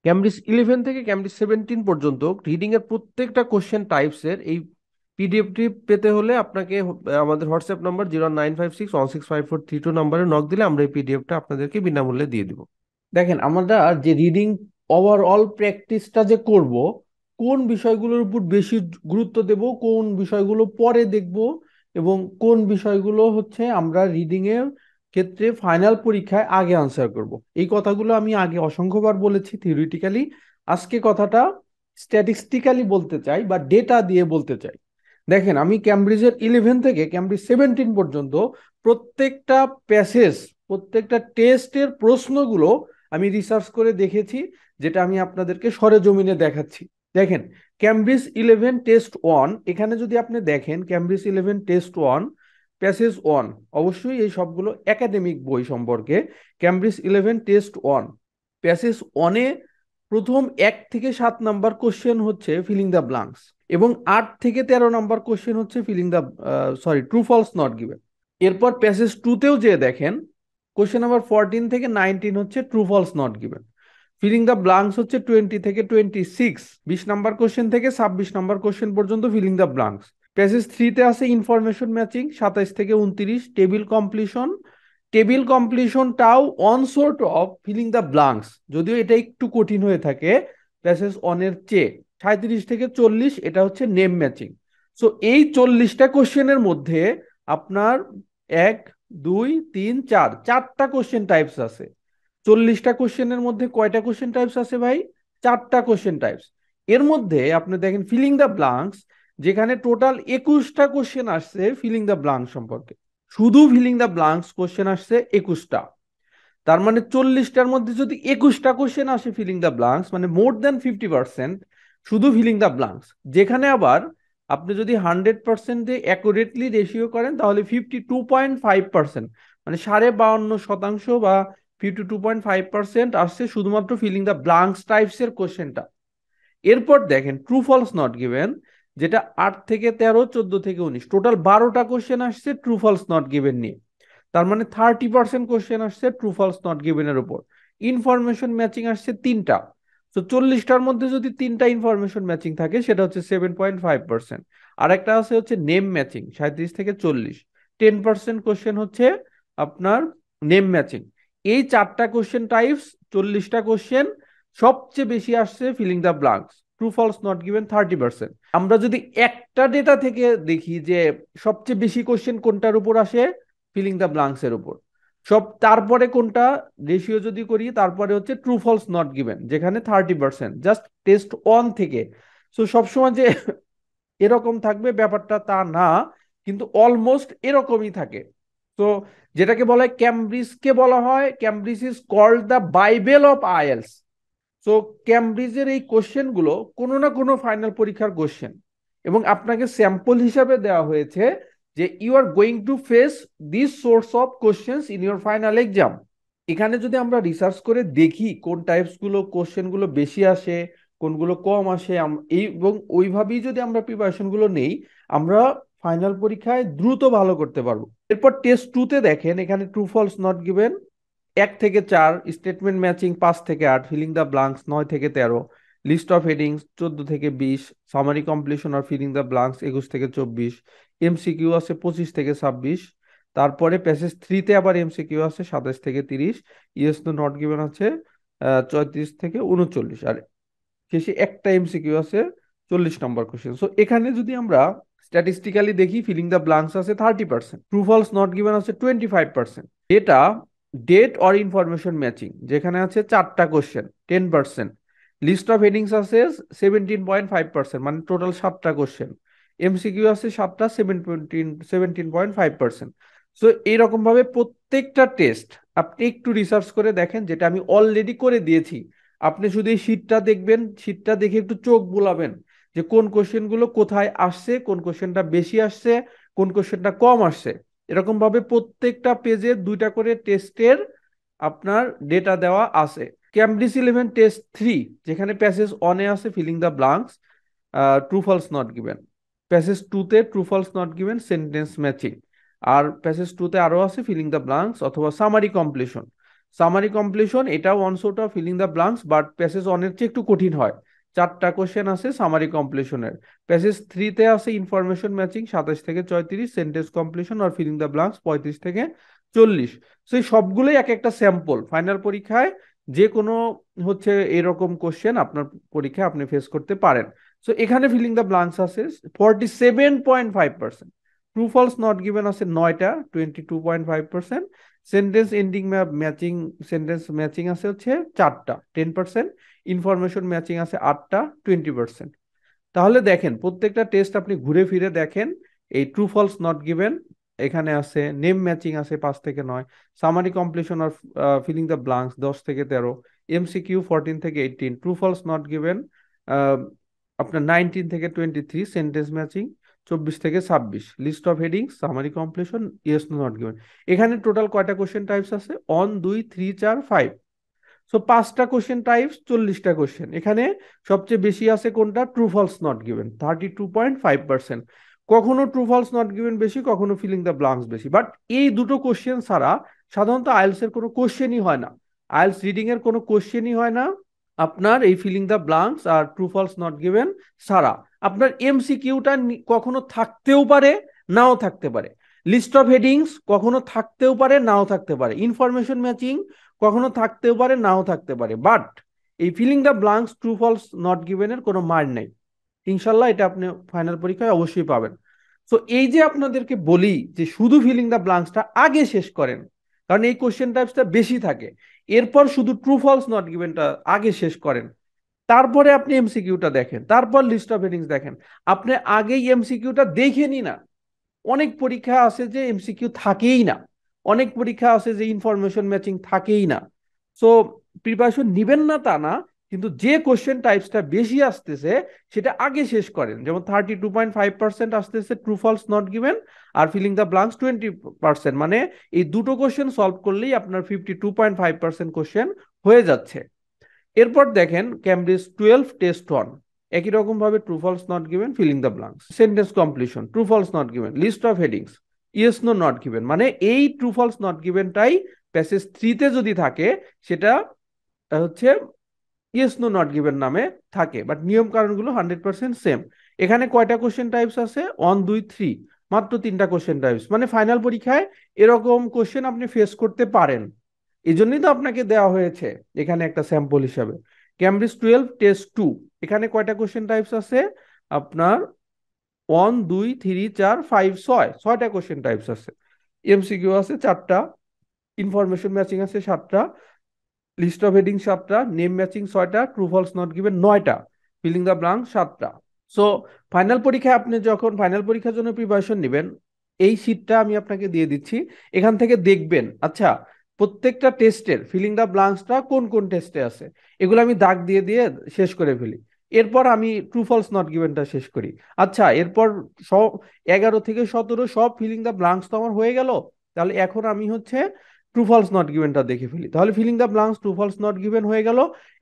Cambridge 11 থেকে Cambridge 17 পর্যন্ত reading এর প্রত্যেকটা কোশ্চেন টাইপসের এই পিডিএফটি পেতে হলে আপনাকে আমাদের হোয়াটসঅ্যাপ নাম্বার 095616543 নাম্বারে নক দিলে আমরা এই পিডিএফটা আপনাদেরকে বিনামূল্যে দিয়ে দিব। দেখেন, আমরা যে রিডিং ওভারঅল প্র্যাকটিসটা যে করব, কোন বিষয়গুলোর উপর বেশি গুরুত্ব দেব, কোন বিষয়গুলো পরে দেখব, এবং কোন বিষয়গুলো হচ্ছে আমরা রিডিং এর ক্ষেত্রে ফাইনাল পরীক্ষায় আগে আনসার করব, এই কথাগুলো আমি আগে অসংখ্যবার বলেছি থিওরিটিক্যালি। আজকে কথাটা স্ট্যাটিস্টিক্যালি বলতে চাই বা ডেটা দিয়ে বলতে চাই। দেখেন, আমি ক্যামব্রিজের 11 থেকে ক্যামব্রিজ 17 পর্যন্ত প্রত্যেকটা প্যাসেজ, প্রত্যেকটা টেস্টের প্রশ্নগুলো আমি রিসার্চ করে দেখেছি, যেটা আমি আপনাদেরকে সরেজমিনে দেখাচ্ছি। দেখেন, ক্যামব্রিজ 11 টেস্ট 1, এখানে যদি আপনি দেখেন ক্যামব্রিজ 11 টেস্ট 1 প্যাসেজ 1, অবশ্যই এই সবগুলো একাডেমিক বই সম্পর্কে। ক্যামব্রিজ 11 টেস্ট 1 প্যাসেজ 1-এ প্রথম 1 থেকে 7 নাম্বার কোশ্চেন হচ্ছে ফিলিং দ্য ব্লাঙ্কস, এবং 8 থেকে 13 নাম্বার কোশ্চেন হচ্ছে filling the true false not given. এরপর প্যাসেজ 2-তেও যে দেখেন, কোশ্চেন নাম্বার 14 থেকে 19 হচ্ছে true false not given. Filling the blanks হচ্ছে 20 থেকে 26, 20 নাম্বার কোশ্চেন থেকে 26 নাম্বার কোশ্চেন পর্যন্ত ফিলিং দ্য ব্লাঙ্কস। প্যাসেজ 3-তে আছে ইনফরমেশন ম্যাচিং 27 থেকে 29, টেবিল কমপ্লিশন। টেবিল কমপ্লিশনটাও one sort of filling the blanks, যদিও এটা একটু কঠিন হয়ে থাকে প্যাসেজ 1-এর চেয়ে। 37 থেকে 40 এটা হচ্ছে নেম ম্যাচিং। সো এই 40টা কোশ্চেনের মধ্যে আপনার 1, 2, 3, 4, 4টা কোশ্চেন টাইপস আছে। 40টা কোশ্চেনের মধ্যে কয়টা কোশ্চেন টাইপস আছে ভাই? 4টা কোশ্চেন টাইপস। এর মধ্যে আপনি দেখেন ফিলিং দ্য ব্লাঙ্কস, যেখানে টোটাল 21টা কোশ্চেন আসছে ফিলিং দ্য ব্লাঙ্ক সম্পর্কে। শুধু ফিলিং দ্য ব্লাঙ্কস কোশ্চেন আসছে 21টা। তার মানে 40টার মধ্যে যদি 21টা কোশ্চেন আসে ফিলিং দ্য ব্লাঙ্কস, মানে মোর দ্যান 50% শুধু ফিলিং দ্য ব্লাঙ্কস। যেখানে আবার আপনি যদি 100% অ্যাকুরেটলি রেশিও করেন, তাহলে 52.5%, মানে 52.5% বা 52.5% আসছে শুধুমাত্র ফিলিং দ্য ব্লাঙ্কস টাইপস এর কোশ্চেনটা। এরপর দেখেন ট্রু ফলস নট গিভেন, যেটা 8 থেকে 13, 14 থেকে 19, টোটাল 12টা কোশ্চেন আসছে ট্রু ফলস নট গিভেন নিয়ে। তার মানে 30% কোশ্চেন আসছে ট্রু ফলস নট গিভেন এর উপর। ইনফরমেশন ম্যাচিং আসছে 3টা। তো 40টার মধ্যে যদি 3টা ইনফরমেশন ম্যাচিং থাকে, সেটা হচ্ছে 7.5%। আর একটা আছে হচ্ছে নেম ম্যাচিং 37 থেকে 40, 10% কোশ্চেন হচ্ছে আপনার নেম ম্যাচিং। এই 4টা কোশ্চেন টাইপস, 40টা কোশ্চেন, সবচেয়ে বেশি আসছে filling the blanks, true false not given 30%। আমরা যদি একটা ডেটা থেকে দেখি যে সবচেয়ে বেশি কোশ্চেন কোনটার উপর আসে, ফিলিং দ্য ব্লাঙ্কস এর উপর। সব তারপরে কোনটা রেশিও যদি করি, তারপরে হচ্ছে ট্রু ফলস নট গিভেন, যেখানে 30%, জাস্ট টেস্ট 1 থেকে। সো সবসময় যে এরকম থাকবে ব্যাপারটা তা না, কিন্তু অলমোস্ট এরকমই থাকে। তো যেটাকে বলা হয় ক্যামব্রিজকে বলা হয়, Cambridge is called the Bible of IELTS. So ক্যামব্রিজের এই কোশ্চেনগুলো কোনো না কোনো ফাইনাল পরীক্ষার কোশ্চেন, এবং আপনাকে স্যাম্পল হিসাবে দেওয়া হয়েছে যে you are going to face this source of questions in your final exam. এখানে যদি আমরা রিসার্চ করে দেখি কোন টাইপস গুলো কোশ্চেন গুলো বেশি আসে, কোনগুলো কম আসে, এই এবং ওইভাবেই যদি আমরা প্রিপারেশন গুলো নেই, আমরা ফাইনাল পরীক্ষায় দ্রুত ভালো করতে পারবো। এরপর টেস্ট 2-তে দেখেন, এখানে ট্রু ফলস নট গিভেন 1 থেকে 4, স্টেটমেন্ট ম্যাচিং 5 থেকে 8, ফিলিং দ্য ব্লাঙ্কস 9 থেকে 13, লিস্ট অফ হেডিংস 14 থেকে 20, সামারি কমপ্লিশন আর ফিলিং দ্য ব্লাঙ্কস 21 থেকে 24, এমসিকিউ আছে 25 থেকে 26। তারপরে প্যাসেজ 3-তে আবার এমসিকিউ আছে 27 থেকে 30, ইয়েস নো নট গিভেন আছে 34 থেকে 39, আর শেষে একটা এমসিকিউ আছে 40 নম্বর কোশ্চেন। সো এখানে যদি আমরা স্ট্যাটিস্টিক্যালি দেখি, ফিলিং দ্য ব্লাঙ্কস আছে 30%, ট্রু ফলস নট গিভেন আছে 25%। এটা ডেট অর ইনফরমেশন ম্যাচিং, যেখানে আছে 4টা কোশ্চেন 10%। লিস্ট অফ হেডিংস আছে 17.5%, মানে টোটাল 7টা কোশ্চেন। এমসিকিউ আছে 7টা, 17.5%। সো এইরকম ভাবে প্রত্যেকটা টেস্ট আপনি একটু রিসার্চ করে দেখেন, যেটা আমি অলরেডি করে দিয়েছি। আপনি শুধু এই শীটটা দেখবেন, শীটটা দেখে একটু চোখ বুলাবেন যে কোন কোশ্চেন গুলো কোথায় আসছে, কোন কোশ্চেনটা বেশি আসছে, কোন কোশ্চেনটা কম আসছে। এরকম ভাবে প্রত্যেকটা পেজে 2টা করে টেস্টের আপনার ডেটা দেওয়া আছে। ক্যামব্রিজ 11 টেস্ট 3, যেখানে প্যাসেজ 1-এ আছে filling the blanks, true false not given. Passage 2-তে true false not given, sentence matching. আর প্যাসেজ 2-তে আরো আছে ফিলিং দ্য ব্লাঙ্কস অথবা সামারি কমপ্লিশন। সামারি কমপ্লিশন, এটাও one sort of filling the blanks, but passage অনের চেয়ে একটু কঠিন হয়। 4টা কোশ্চেন আছে সামারি কমপ্লিশনের। প্যাসেজ 3-তে আছে ইনফরমেশন ম্যাচিং 27 থেকে 34, সেন্টেন্স কমপ্লিশন আর ফিলিং দ্য ব্লাঙ্কস 35 থেকে 40। সো এই সবগুলোই এক একটা স্যাম্পল। ফাইনাল পরীক্ষায় যে কোনো হচ্ছে এরকম কোশ্চেন আপনার পরীক্ষায় আপনি ফেস করতে পারেন। সো এখানে ফিলিং দ্য ব্লাঙ্কস আছে 47.5%, ট্রু ফলস নট গিভেন আছে 9টা 22.5%, sentence ending matching, sentence matching আছে হচ্ছে 4টা 10%, ইনফরমেশন ম্যাচিং আছে 8টা 20%। তাহলে দেখেন প্রত্যেকটা টেস্ট আপনি ঘুরে ফিরে দেখেন, এই ট্রু ফলস নট গিভেন এখানে আছে, নেম ম্যাচিং আছে 5 থেকে 9, সামারি কমপ্লিশন আর ফিলিং দ্য ব্লাঙ্কস 10 থেকে 13, এমসিকিউ 14 থেকে 18, ট্রু ফলস নট গিভেন আপনার 19 থেকে 23, সেন্টেন্স ম্যাচিং 24 থেকে 26, list of headings, summary completion, yes no not given. এখানে টোটাল কয়টা কোশ্চেন টাইপস আছে? 1 2 3 4 5। সো 5টা কোশ্চেন টাইপস 40টা কোশ্চেন। এখানে সবচেয়ে বেশি আছে কোনটা? True false not given 32.5%। কখনো ট্রু ফলস নট গিভেন বেশি, কখনো ফিলিং দ্য ব্লাঙ্কস বেশি। বাট এই দুটো কোশ্চেন ছাড়া সাধারণত আইএলস এর কোনো কোশ্চেনই হয় না, আইএলস রিডিং এর কোনো কোশ্চেনই হয় না আপনার এই ফিলিং দ্য ব্লাঙ্কস আর ট্রু ফলস নট গিভেন ছাড়া। আপনার এমসিকিউটা কখনো থাকতেও পারে, নাও থাকতে পারে। লিস্ট অফ হেডিংস কখনো থাকতেও পারে, নাও থাকতে পারে। ইনফরমেশন ম্যাচিং কখনো থাকতেও পারে, নাও থাকতে পারে। বাট এই filling the blanks true false not গিভেনের কোনো মার নেই। ইনশাল্লাহ এটা আপনি ফাইনাল পরীক্ষায় অবশ্যই পাবেন। তো এই যে আপনাদেরকে বলি যে শুধু ফিলিং দ্য ব্লাঙ্কসটা আগে শেষ করেন, কারণ এই কোশ্চেন টাইপসটা বেশি থাকে। এরপর শুধু ট্রু ফলস নট গিভেনটা আগে শেষ করেন, তারপরে আপনি এমসিকিউটা দেখেন, তারপর লিস্ট অফ হেডিংস দেখেন। আপনি আগেই এমসিকিউটা দেখেনি না। অনেক পরীক্ষা আছে যে এমসিকিউ থাকেই না, অনেক পরীক্ষা আছে যে ইনফরমেশন ম্যাচিং থাকেই না। সো প্রিপারেশন নিবেন না তা না, কিন্তু যে কোশ্চেন টাইপসটা বেশি আসতেছে সেটা আগে শেষ করেন। যেমন 32.5% আসতেছে ট্রু ফলস নট গিভেন, আর ফিলিং দ্য ব্লাঙ্কস 20%। মানে এই দুটো কোশ্চেন সলভ করলেই আপনার 52.5% কোশ্চেন হয়ে যাচ্ছে। এরপর দেখেন ক্যামব্রিজ 12 টেস্ট 1, একই রকম ভাবে true false not given, filling the blanks, sentence completion, true false not given, list of headings, yes no not given. মানে এই ট্রু ফলস নট গিভেনটাই প্যাসেজ 3-তে যদি থাকে সেটা হচ্ছে ইয়েস নো নট গিভেন নামে থাকে, বাট নিয়ম কারণগুলো 100% সেম। এখানে কয়টা কোশ্চেন টাইপস আছে? 1 2 3, মাত্র 3টা কোশ্চেন টাইপস। মানে ফাইনাল পরীক্ষায় এরকম কোশ্চেন আপনি ফেস করতে পারেন, এই জন্যই তো আপনাকে দেওয়া হয়েছে এখানে একটা স্যাম্পল হিসাবে। ক্যামব্রিজ 12 টেস্ট 2, এখানে কয়টা কোশ্চেন টাইপস আছে? আপনার 1 2 3 4 5 6টা কোশ্চেন টাইপস আছে। এমসিকিউ আছে 4টা, ইনফরমেশন ম্যাচিং আছে 7টা, লিস্ট অফ হেডিং 7টা, নেম ম্যাচিং 6টা, ট্রু ফলস নট গিভেন 9টা, ফিলিং দ্য ব্লাঙ্ক 7টা। সো ফাইনাল পরীক্ষায় আপনি যখন ফাইনাল পরীক্ষার জন্য প্রিপারেশন নেবেন, এই শীটটা আমি আপনাকে দিয়ে দিচ্ছি, এখান থেকে দেখবেন আচ্ছা প্রত্যেকটা টেস্টের ফিলিং দ্য ব্লাঙ্কসটা কোন কোন টেস্টে আছে, এগুলো আমি দাগ দিয়ে দিয়ে শেষ করে ফেলি। এরপর আমি ট্রু ফলস নট গিভেনটা শেষ করি। আচ্ছা এরপর সব 11 থেকে 17 সব ফিলিং দ্য ব্লাঙ্কস তো আমার হয়ে গেল, তাহলে এখন আমি হচ্ছে ট্রু ফলস নট গিভেনটা দেখে ফেলি। তাহলে filling the blanks, true false not given হয়ে গেল।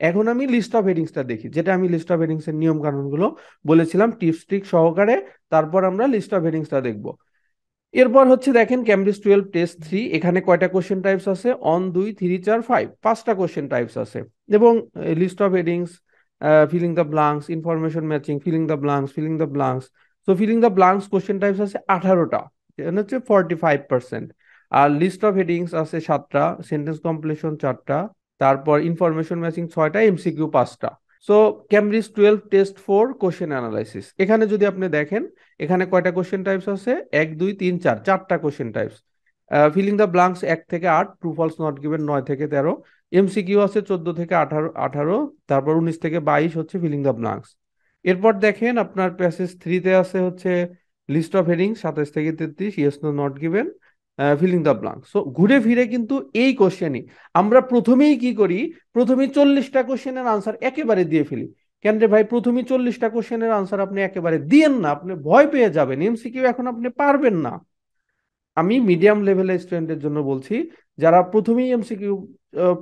এখন আমি লিস্ট অফ হেডিংসটা দেখি, যেটা আমি লিস্ট অফ হেডিংস এর নিয়ম কানুনগুলো বলেছিলাম টিপস ট্রিক সহকারে, তারপর আমরা লিস্ট অফ হেডিংসটা দেখব। এরপর হচ্ছে দেখেন ক্যামব্রিজ 12 টেস্ট 3, এখানে কয়টা কোশ্চেন টাইপস আছে? 1 2 3 4 5, 5টা কোশ্চেন টাইপস আছে। এবং list of headings, filling the blanks, information matching, filling the blanks, filling the blanks. তো filling the blanks question types আছে 18টা, এটা হচ্ছে 45%। আর লিস্ট অফ হেডিংস আছে 7টা, সেন্টেন্স কমপ্লিশন 4টা, তারপর ইনফরমেশন ম্যাচিং 6টা, এমসিকিউ 5টা। So Cambridge 12 test 4 question analysis, এখানে যদি আপনি দেখেন এখানে কয়টা কোশ্চেন টাইপস আছে? 1 2 3 4, 4টা question types. Feeling the blanks 1 থেকে 8, ট্রু ফলস নট গিভেন 9 থেকে 13, এমসিকিউ আছে 14 থেকে 18, তারপর 19 থেকে 22 হচ্ছে ফিলিং দ্য ব্লাঙ্কস। এরপর দেখেন আপনার প্যাসেজ 3-তে আছে হচ্ছে লিস্ট অফ হেডিং 27 থেকে 33, yes no not given, filling the blank. So ঘুরে ফিরে কিন্তু এই কোশ্চেনই আমরা প্রথমেই কি করি, প্রথমেই 40টা কোশ্চেনের আনসার একেবারে দিয়ে ফেলি। কেন রে ভাই, প্রথমেই 40টা কোশ্চেনের আনসার আপনি একেবারে দিয়েন না, আপনি ভয় পেয়ে যাবেন, এমসিকিউ এখন আপনি পারবেন না। আমি মিডিয়াম লেভেলের স্টুডেন্টের জন্য বলছি, যারা প্রথমেই এমসিকিউ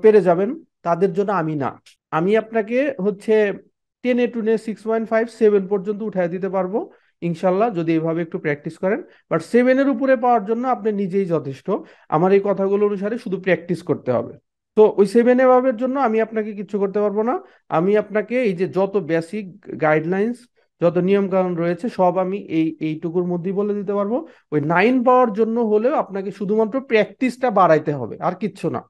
পেরে যাবেন তাদের জন্য আমি না, আমি আপনাকে হচ্ছে টেনে টুনে 6.5 7 পর্যন্ত উঠাই দিতে পারবো ইনশাল্লাহ, যদি এভাবে একটু প্র্যাকটিস করেন। বাট 7-এর উপরে পাওয়ার জন্য আপনি নিজেই যথেষ্ট। আমার এই কথাগুলো অনুসারে শুধু প্র্যাকটিস করতে হবে। তো ওই 7 এর জন্য আমি আপনাকে কিছু করতে পারবো না। আমি আপনাকে এই যে যত বেসিক গাইডলাইন্স, যত নিয়ম কানুন রয়েছে সব আমি এইটুকুর মধ্যেই বলে দিতে পারবো। ওই 9 পাওয়ার জন্য হলেও আপনাকে শুধুমাত্র প্র্যাকটিসটা বাড়াইতে হবে, আর কিচ্ছু না।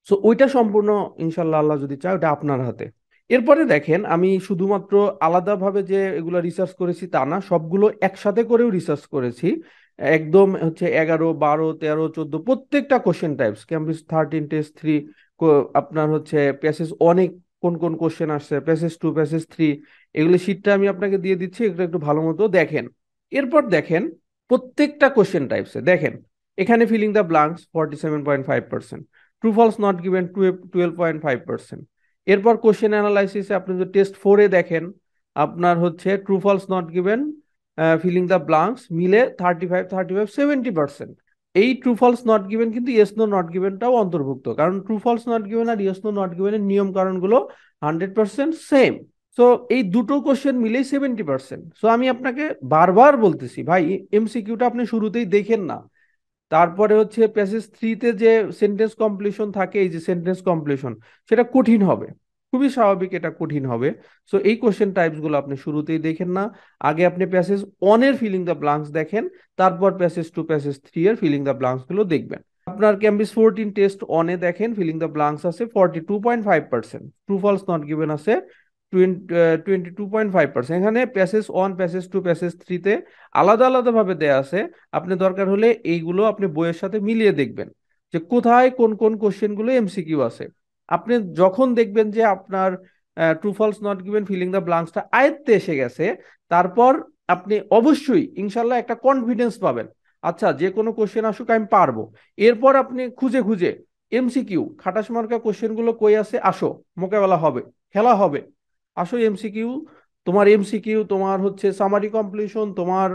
সো ওইটা সম্পূর্ণ ইনশাল্লাহ আল্লাহ যদি চায় ওটা আপনার হাতে। এরপরে দেখেন, আমি শুধুমাত্র আলাদাভাবে যে এগুলো রিসার্চ করেছি তা না, সবগুলো একসাথে করেও রিসার্চ করেছি। একদম হচ্ছে 11, 12, 13, 14 প্রত্যেকটা কোশ্চেন টাইপস, ক্যামব্রিজ 13 টেস্ট 3, আপনার হচ্ছে প্যাসেজ অনেক কোন কোন কোশ্চেন আসছে, প্যাসেজ 2, প্যাসেজ 3, এগুলো শীটটা আমি আপনাকে দিয়ে দিচ্ছি, এগুলো একটু ভালো মতো দেখেন। এরপর দেখেন প্রত্যেকটা কোশ্চেন টাইপসে দেখেন, এখানে filling the blanks 47.5%, true false not given 12.5%। এরপর কোশ্চেন অ্যানালাইসিসে আপনি যদি টেস্ট 4-এ দেখেন, আপনার হচ্ছে true false not given, filling the blanks মিলে 35, 35, 70%। এই ট্রু ফলস নট গিভেন কিন্তু ইয়েস নো নট গিভেনটাও অন্তর্ভুক্ত, কারণ ট্রু ফলস নট গিভেন আর ইয়েস নো নট গিভেনের নিয়ম কারণগুলো 100% সেম। সো এই দুটো কোশ্চেন মিলেই 70%। সো আমি আপনাকে বারবার বলতেছি ভাই, এমসিকিউটা আপনি শুরুতেই দেখেন না। তারপরে হচ্ছে প্যাসেজ 3-তে যে সেন্টেন্স কমপ্লিশন থাকে, এই যে সেন্টেন্স কমপ্লিশন, সেটা কঠিন হবে, খুবই স্বাভাবিক, এটা কঠিন হবে। সো এই কোশ্চেন টাইপস গুলো আপনি শুরুতেই দেখেন না। আগে আপনি প্যাসেজ 1-এর ফিলিং দ্য ব্লাঙ্কস দেখেন, তারপর প্যাসেজ 2, প্যাসেজ 3 এর ফিলিং দ্য ব্লাঙ্কস গুলো দেখবেন। আপনার ক্যামব্রিজ 14 টেস্ট 1-এ দেখেন ফিলিং দ্য ব্লাঙ্কস আছে 42.5%, ট্রু ফলস নট গিভেন আছে 22.5%। এখানে প্যাসেজ 1, প্যাসেজ 2, প্যাসেজ 3-তে আলাদা আলাদা ভাবে দেয়া আছে। আপনি দরকার হলে এইগুলো আপনি বইয়ের সাথে মিলিয়ে দেখবেন যে কোথায় কোন কোন কোশ্চেন গুলো এমসিকিউ আছে। আপনি যখন দেখবেন যে আপনার true false not given filling the ব্লাঙ্কসটা আয়ত্তে এসে গেছে, তারপর আপনি অবশ্যই ইনশাল্লাহ একটা কনফিডেন্স পাবেন, আচ্ছা যে কোনো কোশ্চেন আসুক আমি পারবো। এরপর আপনি খুঁজে খুঁজে এমসিকিউ খাটাস মার্কা কোশ্চেন গুলো কই আছে, আসো মোকাবেলা হবে, খেলা হবে, আসো এমসিকিউ, তোমার এমসিকিউ, তোমার হচ্ছে সামারি কমপ্লিশন, তোমার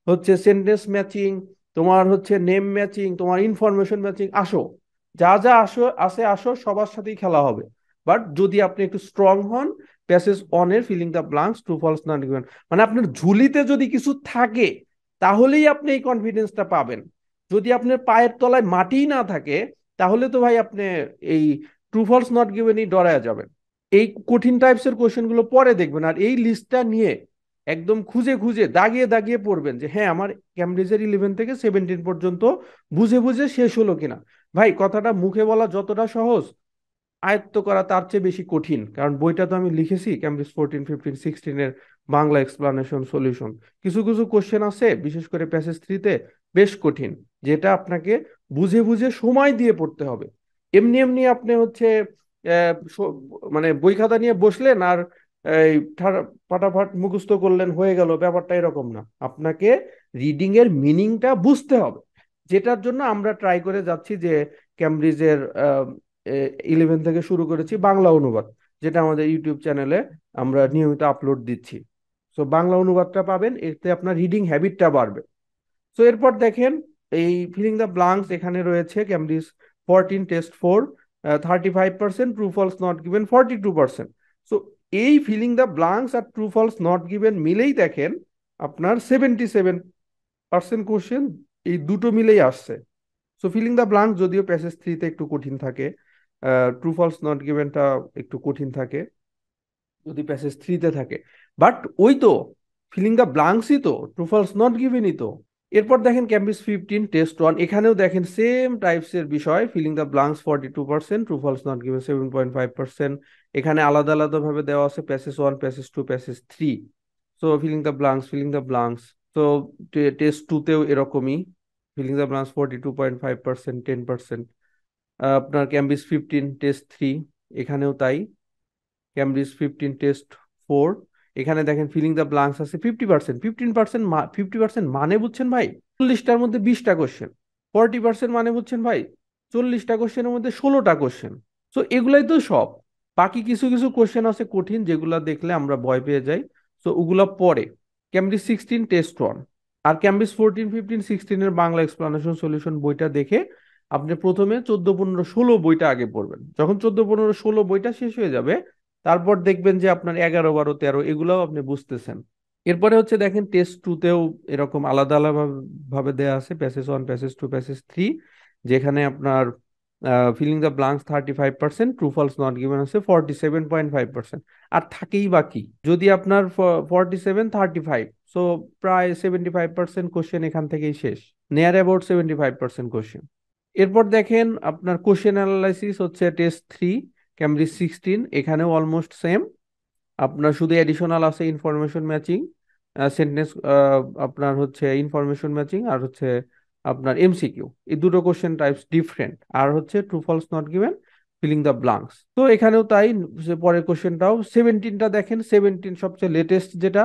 হচ্ছে সেন্টেন্স ম্যাচিং, তোমার হচ্ছে নেম ম্যাচিং, তোমার ইনফরমেশন ম্যাচিং, আসো, যা যা আসো আসে আসো, সবার সাথেই খেলা হবে। বাট যদি আপনি একটু স্ট্রং হন, প্যাসেজ 1-এর filling the blanks true false not given, মানে আপনার ঝুলিতে যদি কিছু থাকে তাহলেই আপনি এই কনফিডেন্সটা পাবেন। যদি আপনার পায়ের তলায় মাটিই না থাকে, তাহলে তো ভাই আপনি এই ট্রু ফলস নট গিভেনই ডরায়া যাবেন। এই কঠিন টাইপসের কোশ্চেন গুলো পরে দেখবেন, আর এই লিস্টটা নিয়ে একদম খুঁজে খুঁজে দাগিয়ে দাগিয়ে পড়বেন যে হ্যাঁ আমার ক্যামব্রিজের 11 থেকে 17 পর্যন্ত বুঝে বুঝে শেষ হলো কিনা। ভাই কথাটা মুখে বলা যতটা সহজ, আয়ত্ত করা তার চেয়ে বেশি কঠিন, কারণ বইটা তো আমি লিখেছি ক্যামব্রিজ 14, 15, 16-এর বাংলা এক্সপ্লানেশন সলিউশন। কিছু কিছু কোশ্চেন আছে বিশেষ করে প্যাসেজ 3-তে বেশ কঠিন, যেটা আপনাকে বুঝে বুঝে সময় দিয়ে পড়তে হবে। এমনি এমনি আপনি হচ্ছে মানে বই খাতা নিয়ে বসলেন আর এই ফাটাফাট মুখস্থ করলেন হয়ে গেল, ব্যাপারটা এরকম না। আপনাকে রিডিং এর মিনিংটা বুঝতে হবে, যেটার জন্য আমরা ট্রাই করে যাচ্ছি যে ক্যামব্রিজের 11 থেকে শুরু করেছি বাংলা অনুবাদ, যেটা আমাদের ইউটিউব চ্যানেলে আমরা নিয়মিত আপলোড দিচ্ছি। সো বাংলা অনুবাদটা পাবেন, এতে আপনার রিডিং হ্যাবিটটা বাড়বে। সো এরপর দেখেন এই ফিলিং দ্য ব্লাঙ্কস এখানে রয়েছে Cambridge 14 test 4, 35%, true false not given 42%। So এই ফিলিং দ্য ব্লাঙ্কস আর ট্রু ফলস নট গিভেন মিলেই দেখেন আপনার 77% কোশ্চেন এই দুটো মিলেই আসছে। সো ফিলিং দ্য ব্লাঙ্ক যদিও প্যাসেজ 3-তে একটু কঠিন থাকে, ট্রু ফলস নট গিভেনটা একটু কঠিন থাকে যদি প্যাসেজ 3-তে থাকে, বাট ওই তো ফিলিং দ্য ব্লাঙ্কসই তো, ট্রু ফলস নট গিভেনই তো। এরপর দেখেন ক্যামব্রিজ 15 টেস্ট 1, এখানেও দেখেন সেম টাইপস এর বিষয়, filling the blanks 42%, true false not given 7.5%। এখানে আলাদা আলাদা ভাবে দেওয়া আছে passage 1, passage 2, passage 3। So filling the blanks, filling the blanks. তো টেস্ট 2-তেও এরকমই, ফিলিং দ্য ব্লাঙ্কস 42.5%, 10%। আপনার ক্যামব্রিজ 15 টেস্ট 3, এখানেও তাই। ক্যামব্রিজ 15 টেস্ট 4, এখানে দেখেন ফিলিং দ্য ব্লাঙ্কস আছে 50%। 50% মানে বুঝছেন ভাই, 40টার মধ্যে 20টা কোশ্চেন। 40% মানে বুঝছেন ভাই, 40টা কোশ্চেনের মধ্যে 16টা কোশ্চেন। তো এগুলাই তো সব, বাকি কিছু কিছু কোশ্চেন আছে কঠিন, যেগুলা দেখলে আমরা ভয় পেয়ে যাই। তো ওগুলা পরে। ক্যামব্রিজ 16 টেস্ট 1 আর ক্যামব্রিজ 14, 15, 16-এর বাংলা এক্সপ্লানেশন সলিউশন বইটা দেখে আপনি প্রথমে 14, 15, 16 বইটা আগে পড়বেন। যখন 14, 15, 16 বইটা শেষ হয়ে যাবে, তারপর দেখবেন যে আপনার 11, 12, 13 এগুলাও আপনি বুঝতেছেন। এরপরে হচ্ছে দেখেন টেস্ট 2-তেও এরকম আলাদা আলাদা ভাবে দেয়া আছে প্যাসেজ 1, প্যাসেজ 2, প্যাসেজ 3, যেখানে আপনার filling the blanks 35%, true false not given আছে 47.5%। আর থাকেই বাকি যদি আপনার 47 35, সো প্রায় 75% কোশ্চেন এখান থেকেই শেষ, নিয়ার অ্যাবাউট 75% কোশ্চেন। এরপর দেখেন আপনার কোশ্চেন অ্যানালাইসিস হচ্ছে টেস্ট 3, ক্যামব্রিজ 16, এখানেও অলমোস্ট সেম। আপনার শুধু এডিশনাল আছে ইনফরমেশন ম্যাচিং, সেন্টেন্স, আপনার হচ্ছে ইনফরমেশন ম্যাচিং, আর হচ্ছে আপনার এমসিকিউ। এই দুটো কোশ্চেন টাইপস ডিফারেন্ট, আর হচ্ছে true false not given, filling the blanks. তো এখানেও তাই, পরের কোশ্চেনটাও 17টা দেখেন, 17 সবচেয়ে লেটেস্ট যেটা,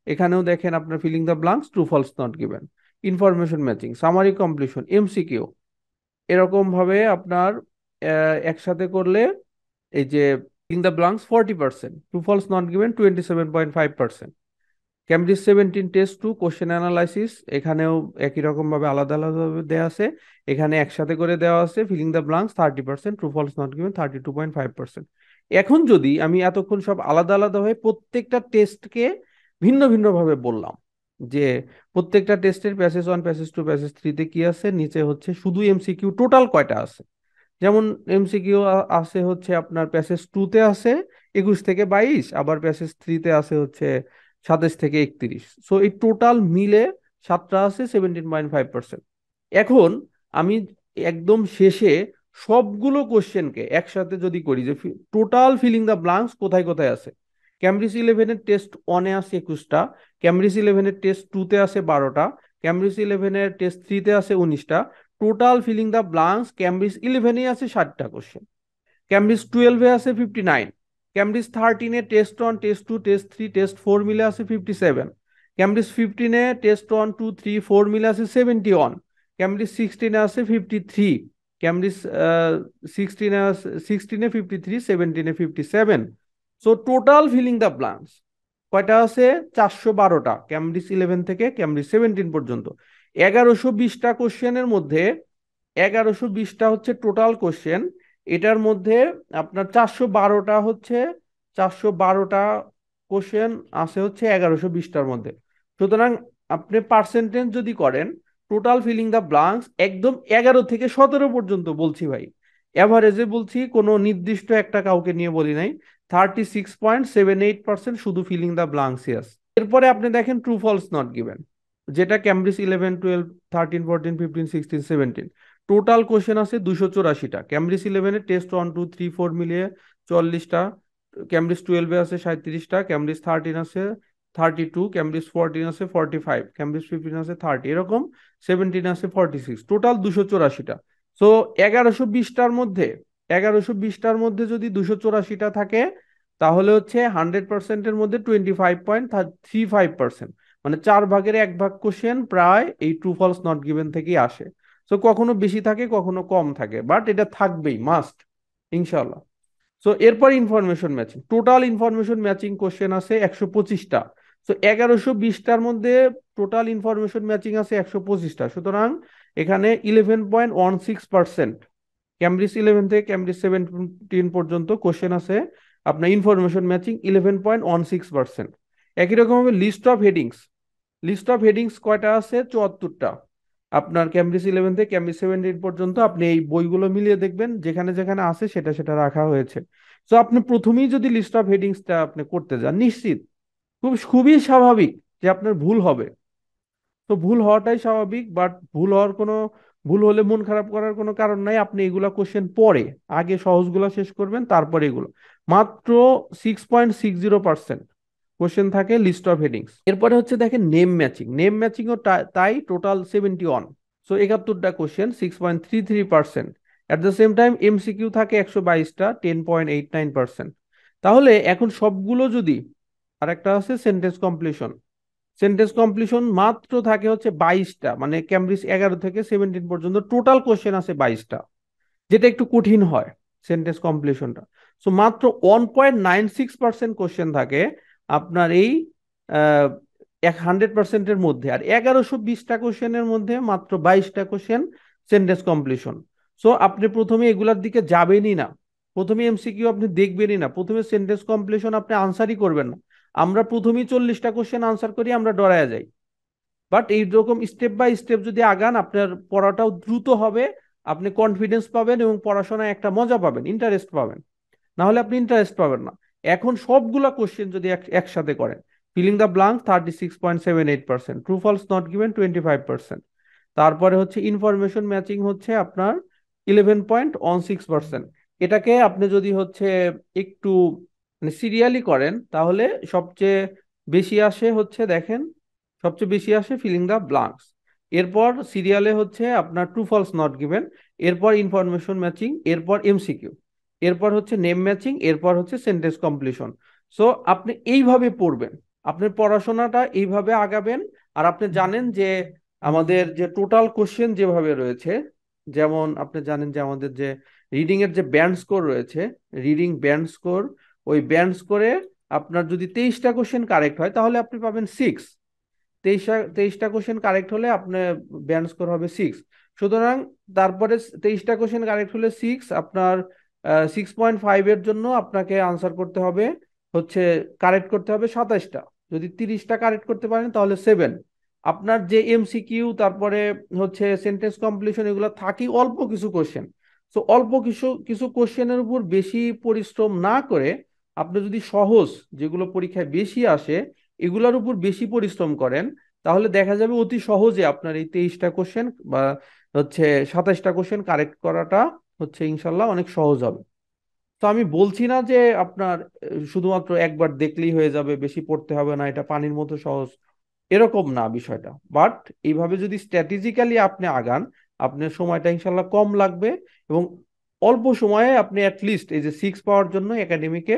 এখানেও দেখেন আপনার filling the blanks, true false not given, information matching, summary completion, MCQ. এরকম ভাবে আপনার একসাথে করলে এই যে in the blanks 40%, true false not given 27.5%। Cambridge 17 test 2 question analysis, এখানেও একই রকম ভাবে আলাদা আলাদা ভাবে দেওয়া আছে, এখানে একসাথে করে দেওয়া আছে filling the blanks 30%, true false not given 32.5%। এখন যদি আমি এতক্ষণ সব আলাদা আলাদা ভাবে প্রত্যেকটা টেস্টকে ভিন্ন ভিন্ন ভাবে বললাম, যে প্রত্যেকটা টেস্টের প্যাসেজ 1 প্যাসেজ 2 প্যাসেজ 3 তে কি আছে, নিচে হচ্ছে শুধু এমসিকিউ টোটাল কয়টা আছে। যেমন এমসিকিউ আছে হচ্ছে আপনার প্যাসেজ 2 তে আছে 21 থেকে 22, আবার প্যাসেজ 3 তে আছে হচ্ছে 27 থেকে 31। সো এই টোটাল মিলে 7টা আছে 17.5%। এখন আমি একদম শেষে সবগুলো কোশ্চেনকে একসাথে যদি করি, যে টোটাল ফিলিং দ্য ব্লাঙ্কস কোথায় কোথায় আছে, ক্যামব্রিজ 11-এর টেস্ট 1-এ আছে 21টা, ক্যামব্রিজ 11-এর টেস্ট 2-তে আছে 12টা, ক্যামব্রিজ 11-এর টেস্ট 3-তে আছে 19টা। Total filling the blanks Cambridge 11-এ আছে 60টা কোশ্চেন, ক্যামব্রিজ 12-এ আছে 59, ক্যামব্রিজ 13-এ টেস্ট 1 টেস্ট 2 টেস্ট 3 টেস্ট 4 মিলে আছে 57, ক্যামব্রিজ 15-এ টেস্ট 1 2 3 4 মিলে আছে 71, ক্যামব্রিজ 16-এ আছে 53, ক্যামব্রিজ 16-এ 53, 17-এ 57। So total filling the blanks কয়টা আছে, 412টা, ক্যামব্রিজ 11 থেকে ক্যামব্রিজ 17 পর্যন্ত। 1120টা কোশ্চেনের মধ্যে 1120টা হচ্ছে টোটাল কোশ্চেন, এটার মধ্যে আপনার 412টা হচ্ছে, 412টা কোশ্চেন আছে হচ্ছে 1120টার মধ্যে। সুতরাং আপনি পার্সেন্টেজ যদি করেন, টোটাল ফিলিং দ্য ব্লাঙ্কস একদম 11 থেকে 17 পর্যন্ত বলছি ভাই, এভারেজে বলছি, কোনো নির্দিষ্ট একটা কাউকে নিয়ে বলি নাই। 36.78% শুধু ফিলিং দ্য ব্লাঙ্কস ইয়াস। এরপরে আপনি দেখেন ট্রু ফলস নট গিভেন, যেটা ক্যামব্রিজ 11 12 13 14 15 16 17, টোটাল কোশ্চেন আছে 284টা, ক্যামব্রিজ 11-এ টেস্ট 1 2 3 4 মিলিয়ে 44টা, ক্যামব্রিজ 12-এ আছে 37টা, ক্যামব্রিজ 13 আছে 32, ক্যামব্রিজ 14 আছে 45, ক্যামব্রিজ 15 আছে 30, এরকম 17 আছে 46, টোটাল 284টা। সো 1120টার মধ্যে যদি 284টা থাকে, তাহলে হচ্ছে 100%-এর মধ্যে 25.35%, মানে 4 ভাগের 1 ভাগ কোশ্চেন প্রায় এই ট্রু ফলস নট গিভেন থেকেই আসে। সো কখনো বেশি থাকে কখনো কম থাকে, বাট এটা থাকবেই মাস্ট, ইনশাল্লাহ। সো এরপর information matching, total information matching question আছে 125টা। সো 1120টার মধ্যে টোটাল ইনফরমেশন ম্যাচিং আছে 125টা, সুতরাং এখানে 11.16%, ক্যামব্রিজ 11 থেকে ক্যামব্রিজ 17 পর্যন্ত কোশ্চেন আছে আপনার ইনফরমেশন ম্যাচিং 11.16%। একই রকম ভাবে লিস্ট অফ হেডিংস কয়টা আছে, 74টা। আপনার ক্যামব্রিজ 11 থেকে ক্যামব্রিজ 17 পর্যন্ত আপনি এই বইগুলো মিলিয়ে দেখবেন, যেখানে যেখানে আছে সেটা সেটা রাখা হয়েছে। তো আপনি প্রথমেই যদি লিস্ট অফ হেডিংসটা আপনি করতে যান, নিশ্চিত খুবই স্বাভাবিক যে আপনার ভুল হবে। তো ভুল হওয়াটাই স্বাভাবিক, বাট ভুল হলে মন খারাপ করার কোনো কারণ নাই। আপনি এগুলা কোশ্চেন পরে আগে সহজগুলা শেষ করবেন, তারপরে এগুলো। মাত্র 6.60% কোশ্চেন থাকে লিস্ট অফ হেডিংস। এরপরে হচ্ছে দেখেন নেম ম্যাচিংও তাই, টোটাল 71, সো 71টা কোশ্চেন, 6.33%। At the same time MCQ থাকে 122টা, 10.89%। তাহলে এখন সবগুলো যদি, আরেকটা আছে সেন্টেন্স কমপ্লিশন মাত্র থাকে হচ্ছে 22টা, মানে ক্যামব্রিজ 11 থেকে 17 পর্যন্ত টোটাল কোশ্চেন আছে 22টা, যেটা একটু কঠিন হয় সেন্টেন্স কমপ্লিশনটা। সো মাত্র 1.96% কোশ্চেন থাকে আপনার এই 100%-এর মধ্যে, আর 1120টা কোশ্চেনের মধ্যে মাত্র 22টা কোশ্চেন সেন্টেন্স কমপ্লিশন। সো আপনি প্রথমে এগুলার দিকে যাবেনই না, প্রথমে এমসিকিউ আপনি দেখবেনই না, প্রথমে সেন্টেন্স কমপ্লিশন আপনি আনসারই করবেন না। আমরা প্রথমেই 40টা কোশ্চেন আনসার করি, আমরা ডরায়া যাই। বাট এইরকম স্টেপ বাই স্টেপ যদি আগান, আপনার পড়াটাও দ্রুত হবে, আপনি কনফিডেন্স পাবেন এবং পড়াশোনায় একটা মজা পাবেন, ইন্টারেস্ট পাবেন। না হলে আপনি ইন্টারেস্ট পাবেন না। এখন সবগুলা কোশ্চেন যদি একসাথে করেন, filling the blank 36.78%, true false not given 25%, তারপরে হচ্ছে ইনফরমেশন ম্যাচিং হচ্ছে আপনার 11.16%। এটাকে আপনি যদি হচ্ছে একটু মানে সিরিয়ালি করেন তাহলে সবচেয়ে বেশি আসে হচ্ছে দেখেন, সবচেয়ে বেশি আসে ফিলিং দ্য ব্লাঙ্কস। এরপর সিরিয়ালে হচ্ছে আপনার ট্রু ফলস নট গিভেন, এরপর ইনফরমেশন ম্যাচিং, এরপর এমসিকিউ, এরপর হচ্ছে নেম ম্যাচিং, এরপর হচ্ছে সেন্টেন্স কমপ্লিশন। সো আপনি এইভাবে পড়বেন, আপনার পড়াশোনাটা এইভাবে আগাবেন। আর আপনি জানেন যে আমাদের যে টোটাল কোশ্চেন যেভাবে রয়েছে, যেমন আপনি জানেন যে আমাদের যে রিডিং এর যে ব্যান্ড স্কোর রয়েছে, রিডিং ব্যান্ড স্কোর, ওই ব্যান্ড স্কোরে আপনার যদি 23টা কোশ্চেন কারেক্ট হয় তাহলে আপনি পাবেন 6। 23টা কোশ্চেন কারেক্ট হলে আপনার ব্যান্ড স্কোর হবে 6। সুতরাং তারপরে 23টা কোশ্চেন কারেক্ট হলে 6, আপনার 6.5 এর জন্য আপনাকে আনসার করতে হবে হচ্ছে, কারেক্ট করতে হবে 27টা। যদি 30টা কারেক্ট করতে পারেন তাহলে 7। আপনার যে এমসিকিউ তারপরে হচ্ছে সেন্টেন্স কমপ্লিশন এগুলো থাকি অল্প কিছু কোশ্চেন। তো অল্প কিছু কিছু কোশ্চেনের উপর বেশি পরিশ্রম না করে আপনি যদি সহজ যেগুলো পরীক্ষায় বেশি আসে এগুলোর উপর বেশি পরিশ্রম করেন, তাহলে দেখা যাবে অতি সহজে আপনার এই 23টা কোশ্চেন বা হচ্ছে 27টা কোশ্চেন কারেক্ট করাটা হচ্ছে ইনশাল্লাহ অনেক সহজ হবে। তো আমি বলছি না যে আপনার শুধুমাত্র একবার দেখলেই হয়ে যাবে, বেশি পড়তে হবে না, এটা পানির মতো সহজ, এরকম না বিষয়টা। বাট এইভাবে যদি স্ট্র্যাটেজিক্যালি আপনি আগান, আপনার সময়টা ইনশাল্লাহ কম লাগবে এবং অল্প সময়ে আপনি অ্যাটলিস্ট এই যে 6 পাওয়ার জন্য একাডেমিকে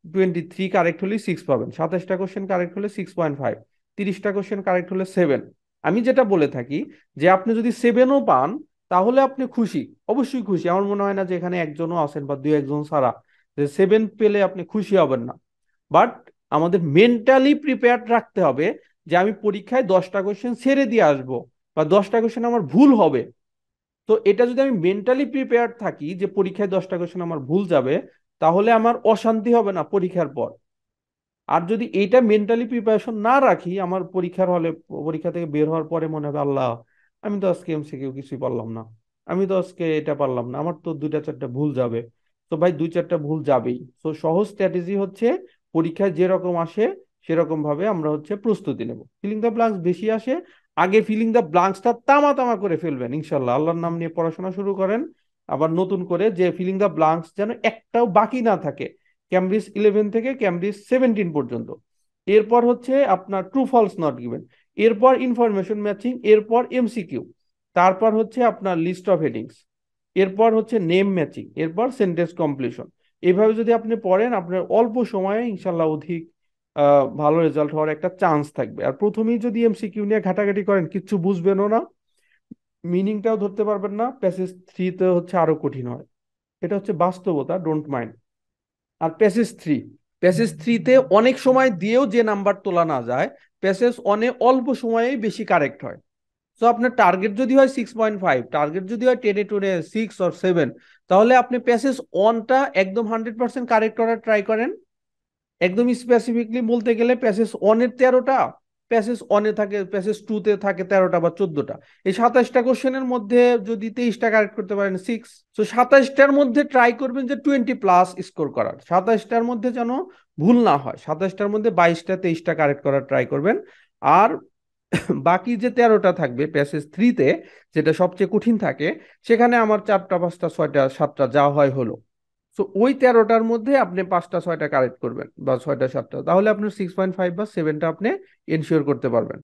23 কারেক্ট হলে 6 পাবেন, 27টা কোশ্চেন কারেক্ট হলে 6.5, 30টা কোশ্চেন কারেক্ট হলে 7। আমি যেটা বলে থাকি যে আপনি যদি 7ও পান তাহলে আপনি খুশি, অবশ্যই খুশি। আমার মনে হয় না যে এখানে একজনও আছেন বা দুই একজন ছাড়া যে 7 পেলে আপনি খুশি হবেন না। বাট আমাদের মেন্টালি প্রিপেয়ার্ড রাখতে হবে যে আমি পরীক্ষায় 10টা কোশ্চেন ছেড়ে দিয়ে আসবো বা 10টা কোশ্চেন আমার ভুল হবে। তো এটা যদি আমি মেন্টালি প্রিপেয়ার্ড থাকি যে পরীক্ষায় 10টা কোশ্চেন আমার ভুল যাবে, তাহলে আমার অশান্তি হবে না পরীক্ষার পর। আর যদি এইটা মেন্টালি প্রিপারেশন না রাখি, আমার পরীক্ষার হলে পরীক্ষা থেকে বের হওয়ার পরে মনে হবে আল্লাহ, আমি তো আজকে এমসিকিউ কিছুই পারলাম না, আমি তো আজকে এটা পারলাম না, আমার তো দুইটা চারটা ভুল যাবে। তো ভাই দুই চারটা ভুল যাবেই। তো সহজ স্ট্র্যাটেজি হচ্ছে পরীক্ষায় যেরকম আসে সেরকম ভাবে আমরা হচ্ছে প্রস্তুতি নেব। ফিলিং দ্য ব্লাঙ্কস বেশি আসে, আগে ফিলিং দ্য ব্লাঙ্কসটা তামা তামা করে ফেলবেন ইনশাল্লাহ, আল্লাহর নাম নিয়ে পড়াশোনা শুরু করেন। আবার নতুন করে যে ফিলিং দ্য ব্লাঙ্কস যেন একটাও বাকি না থাকে, ক্যামব্রিজ 11 থেকে ক্যামব্রিজ 17 পর্যন্ত। এরপর হচ্ছে আপনার ট্রু ফলস নট গিভেন, এরপর ইনফরমেশন ম্যাচিং, এরপর এমসিকিউ, তারপর হচ্ছে আপনার লিস্ট অফ হেডিংস, এরপর হচ্ছে নেম ম্যাচিং, এরপর সেন্টেন্স কমপ্লিশন। এইভাবে যদি আপনি পড়েন আপনার অল্প সময়ে ইনশাল্লাহ অধিক ভালো রেজাল্ট হওয়ার একটা চান্স থাকবে। আর প্রথমেই যদি এমসিকিউ নিয়ে ঘাটাঘাটি করেন কিচ্ছু বুঝবেনও না, মিনিংটাও ধরতে পারবেন না, প্যাসেজ 3-তে হচ্ছে আরো কঠিন হয়। এটা হচ্ছে বাস্তবতা, ডোন্ট মাইন্ড। আর প্যাসেজ থ্রিতে অনেক সময় দিয়েও যে নাম্বার তোলা না যায়, প্যাসেজ ওয়ানে অল্প সময়েই বেশি কারেক্ট হয়। তো আপনার টার্গেট যদি হয় 6.5, টার্গেট যদি হয় 10-এ 6 or 7, তাহলে আপনি প্যাসেজ ওয়ানটা একদম 100% কারেক্ট করার ট্রাই করেন। একদম স্পেসিফিকলি বলতে গেলে প্যাসেজ ওয়ানের 13টা, প্যাসেজ ওয়ানে থাকে, প্যাসেজ টুতে থাকে 13টা বা 14টা। এই 27টা কোশ্চেনের মধ্যে যদি 23টা কারেক্ট করতে পারেন 6। তো 27টার মধ্যে ট্রাই করবেন যে 20+ স্কোর করার, 27টার মধ্যে যেন ভুল না হয়, 27টার মধ্যে 22টা 23টা কারেক্ট করার ট্রাই করবেন। আর বাকি যে 13টা থাকবে প্যাসেজ থ্রিতে, যেটা সবচেয়ে কঠিন থাকে, সেখানে আমার 4টা 5টা 6টা 7টা যা হয় হলো। তো ওই 13টার মধ্যে আপনি 5টা 6টা কারেক্ট করবেন বা 6টা 7টা, তাহলে আপনার 6.5 বা 7টা আপনি এনশিওর করতে পারবেন।